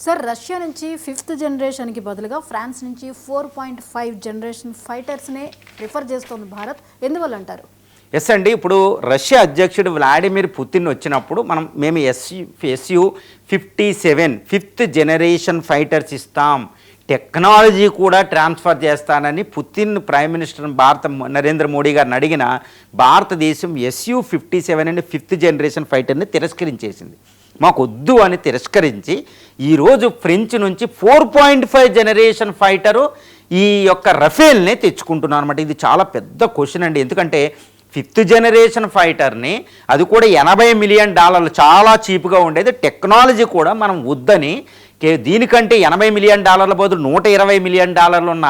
Sir Russia నుంచి 5th జనరేషన్కి బదులుగా ఫ్రాన్స్ నుంచి 4.5 జనరేషన్ ఫైటర్స్నే ప్రిఫర్ చేస్తోంది భారత్. ఎందువల్ల అంటారు? ఎస్ అండి, ఇప్పుడు రష్యా అధ్యక్షుడు వ్లాడిమిర్ పుతిన్ వచ్చినప్పుడు మేము SU-57 5th జనరేషన్ ఫైటర్స్ ఇస్తాం, టెక్నాలజీ కూడా ట్రాన్స్ఫర్ చేస్తానని Putin prime minister Narendra Modi గారిని అడిగిన భారతదేశం SU-57 అనే 5th జనరేషన్ ఫైటర్ని తిరస్కరించేసింది. మాకు వద్దు అని తిరస్కరించి ఈరోజు ఫ్రెంచ్ నుంచి 4.5 జనరేషన్ ఫైటరు ఈ యొక్క రఫేల్ని తెచ్చుకుంటున్నాను అనమాట. ఇది చాలా పెద్ద క్వశ్చన్ అండి, ఎందుకంటే 5th జనరేషన్ ఫైటర్ని అది కూడా $80 మిలియన్ చాలా చీప్గా ఉండేది. టెక్నాలజీ కూడా మనం వద్దని దీనికంటే $80 మిలియన్ బదులు $120 మిలియన్ ఉన్న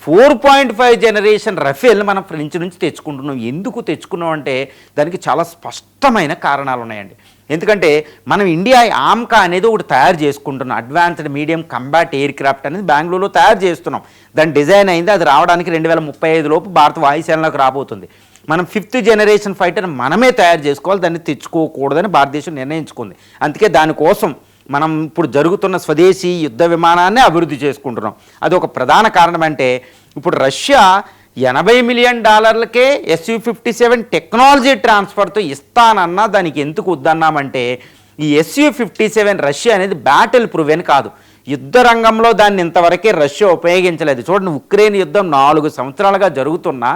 4.5 జనరేషన్ రఫేల్ మనం ఫ్రెంచ్ నుంచి తెచ్చుకుంటున్నాం. ఎందుకు తెచ్చుకున్నాం అంటే దానికి చాలా స్పష్టమైన కారణాలు ఉన్నాయండి. ఎందుకంటే మనం ఇండియా ఆమ్కా అనేది ఒకటి తయారు చేసుకుంటున్నాం, advanced medium combat air craft అనేది బెంగళూరులో తయారు చేస్తున్నాం. దాని డిజైన్ అయింది, అది రావడానికి 2035 లోపు భారత వాయుసేనలోకి రాబోతుంది. మనం 5th జనరేషన్ ఫైటర్ మనమే తయారు చేసుకోవాలి, దాన్ని తెచ్చుకోకూడదని భారతదేశం నిర్ణయించుకుంది. అందుకే దానికోసం మనం ఇప్పుడు జరుగుతున్న స్వదేశీ యుద్ధ విమానాన్ని అభివృద్ధి చేసుకుంటున్నాం. అది ఒక ప్రధాన కారణం. అంటే ఇప్పుడు రష్యా $80 మిలియన్ SU-57 టెక్నాలజీ ట్రాన్స్ఫర్తో ఇస్తానన్నా దానికి ఎందుకు వద్దన్నామంటే ఈ SU-57 రష్యా అనేది బ్యాటిల్ ప్రూవెన్ కాదు. యుద్ధ రంగంలో దాన్ని ఇంతవరకే రష్యా ఉపయోగించలేదు. చూడండి, ఉక్రెయిన్ యుద్ధం 4 సంవత్సరాలుగా జరుగుతున్నా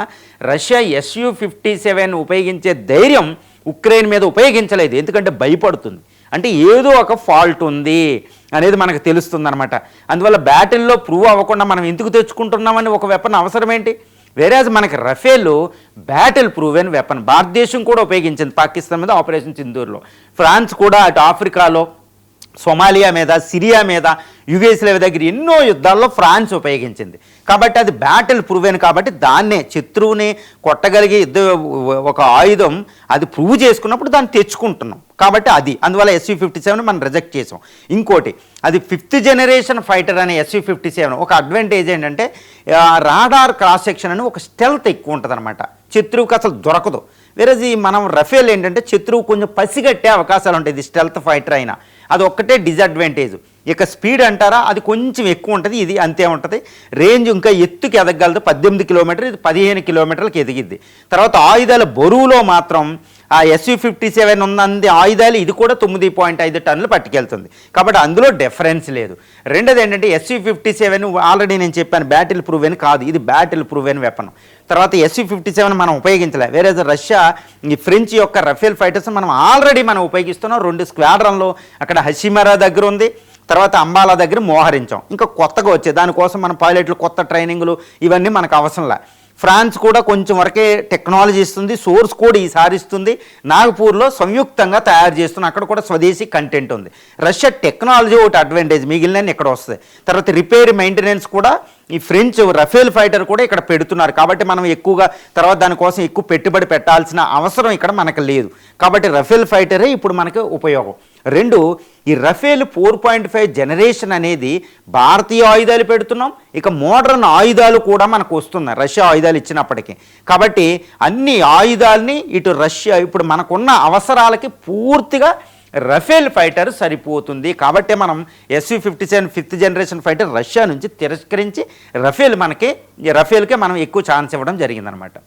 రష్యా SU-57 ఉపయోగించే ధైర్యం ఉక్రెయిన్ మీద ఉపయోగించలేదు, ఎందుకంటే భయపడుతుంది. అంటే ఏదో ఒక ఫాల్ట్ ఉంది అనేది మనకు తెలుస్తుంది అనమాట. అందువల్ల బ్యాటిల్లో ప్రూవ్ అవ్వకుండా మనం ఎందుకు తెచ్చుకుంటున్నామని ఒక వెపన్ అవసరం ఏంటి? వేరేజ్ మనకి రఫేల్ బ్యాటిల్ ప్రూవెన్ వెపన్ భారతదేశం కూడా ఉపయోగించింది పాకిస్తాన్ మీద ఆపరేషన్ సింధూర్లో. ఫ్రాన్స్ కూడా అటు ఆఫ్రికాలో సొమాలియా మీద, సిరియా మీద, యుగేస్లేవియా దగ్గర ఎన్నో యుద్ధాల్లో ఫ్రాన్స్ ఉపయోగించింది. కాబట్టి అది బ్యాటిల్ ప్రూవెన్, కాబట్టి దాన్నే శత్రువుని కొట్టగలిగే ఒక ఆయుధం అది ప్రూవ్ చేసుకున్నప్పుడు దాన్ని తెచ్చుకుంటున్నాం. కాబట్టి అది అందువల్ల SU-57 మనం రిజెక్ట్ చేసాం. ఇంకోటి, అది 5th జనరేషన్ ఫైటర్ అనే SU-57 ఒక అడ్వాంటేజ్ ఏంటంటే రాడార్ క్రాస్ సెక్షన్ అని ఒక స్టెల్త్ ఎక్కువ ఉంటుంది అనమాట, శత్రువుకి అసలు దొరకదు. వేరేజ్ మనం రఫేల్ ఏంటంటే శత్రువు కొంచెం పసిగట్టే అవకాశాలు ఉంటాయి. ఇది స్టెల్త్ ఫైటర్ అయినా అది ఒక్కటే డిసడ్వాంటేజ్. ఇక స్పీడ్ అంటారా, అది కొంచెం ఎక్కువ ఉంటుంది, ఇది అంతే ఉంటుంది. రేంజ్ ఇంకా ఎత్తుకి ఎదగలదు, 18 కిలోమీటర్లు, ఇది 15 కిలోమీటర్లకు ఎదిగిద్ది. తర్వాత ఆయుధాల బరువులో మాత్రం ఆ SU-57 ఉన్నంది ఆయుధాలు ఇది కూడా 9.5 టన్నులు పట్టుకెళ్తుంది. కాబట్టి అందులో డిఫరెన్స్ లేదు. రెండోది ఏంటంటే SU-57 ఆల్రెడీ నేను చెప్పాను బ్యాటిల్ ప్రూవెన్ కాదు, ఇది బ్యాటిల్ ప్రూవెన్ వెపన్. తర్వాత SU-57 మనం ఉపయోగించలే. వేరే రష్యా ఈ ఫ్రెంచ్ యొక్క రఫేల్ ఫైటర్స్ మనం ఆల్రెడీ ఉపయోగిస్తున్నాం. 2 స్క్వాడ్రన్లు అక్కడ హషిమరా దగ్గర ఉంది, తర్వాత అంబాలా దగ్గర మోహరించాం. ఇంకా కొత్తగా వచ్చే దానికోసం మన పైలట్లు కొత్త ట్రైనింగ్లు ఇవన్నీ మనకు అవసరంలే. ఫ్రాన్స్ కూడా కొంచెం వరకే టెక్నాలజీ ఇస్తుంది, సోర్స్ కూడా ఈసారి ఇస్తుంది. నాగపూర్లో సంయుక్తంగా తయారు చేస్తున్న అక్కడ కూడా స్వదేశీ కంటెంట్ ఉంది. రష్యా టెక్నాలజీ ఒకటి అడ్వాంటేజ్, మిగిలిన ఇక్కడ వస్తుంది. తర్వాత రిపేర్ మెయింటెనెన్స్ కూడా ఈ ఫ్రెంచ్ రఫేల్ ఫైటర్ కూడా ఇక్కడ పెడుతున్నారు. కాబట్టి మనం ఎక్కువగా తర్వాత దానికోసం ఎక్కువ పెట్టుబడి పెట్టాల్సిన అవసరం ఇక్కడ మనకు లేదు. కాబట్టి రఫేల్ ఫైటరే ఇప్పుడు మనకు ఉపయోగం. 2, ఈ రఫేల్ 4.5 జనరేషన్ అనేది భారతీయ ఆయుధాలు పెడుతున్నాం, ఇక మోడర్న్ ఆయుధాలు కూడా మనకు వస్తున్నాయి రష్యా ఆయుధాలు ఇచ్చినప్పటికీ. కాబట్టి అన్ని ఆయుధాలని ఇటు రష్యా ఇప్పుడు మనకున్న అవసరాలకి పూర్తిగా రఫేల్ ఫైటర్ సరిపోతుంది. కాబట్టి మనం SU-57 5th generation fighter Russia నుంచి తిరస్కరించి రఫేల్కే మనం ఎక్కువ ఛాన్స్ ఇవ్వడం జరిగిందనమాట.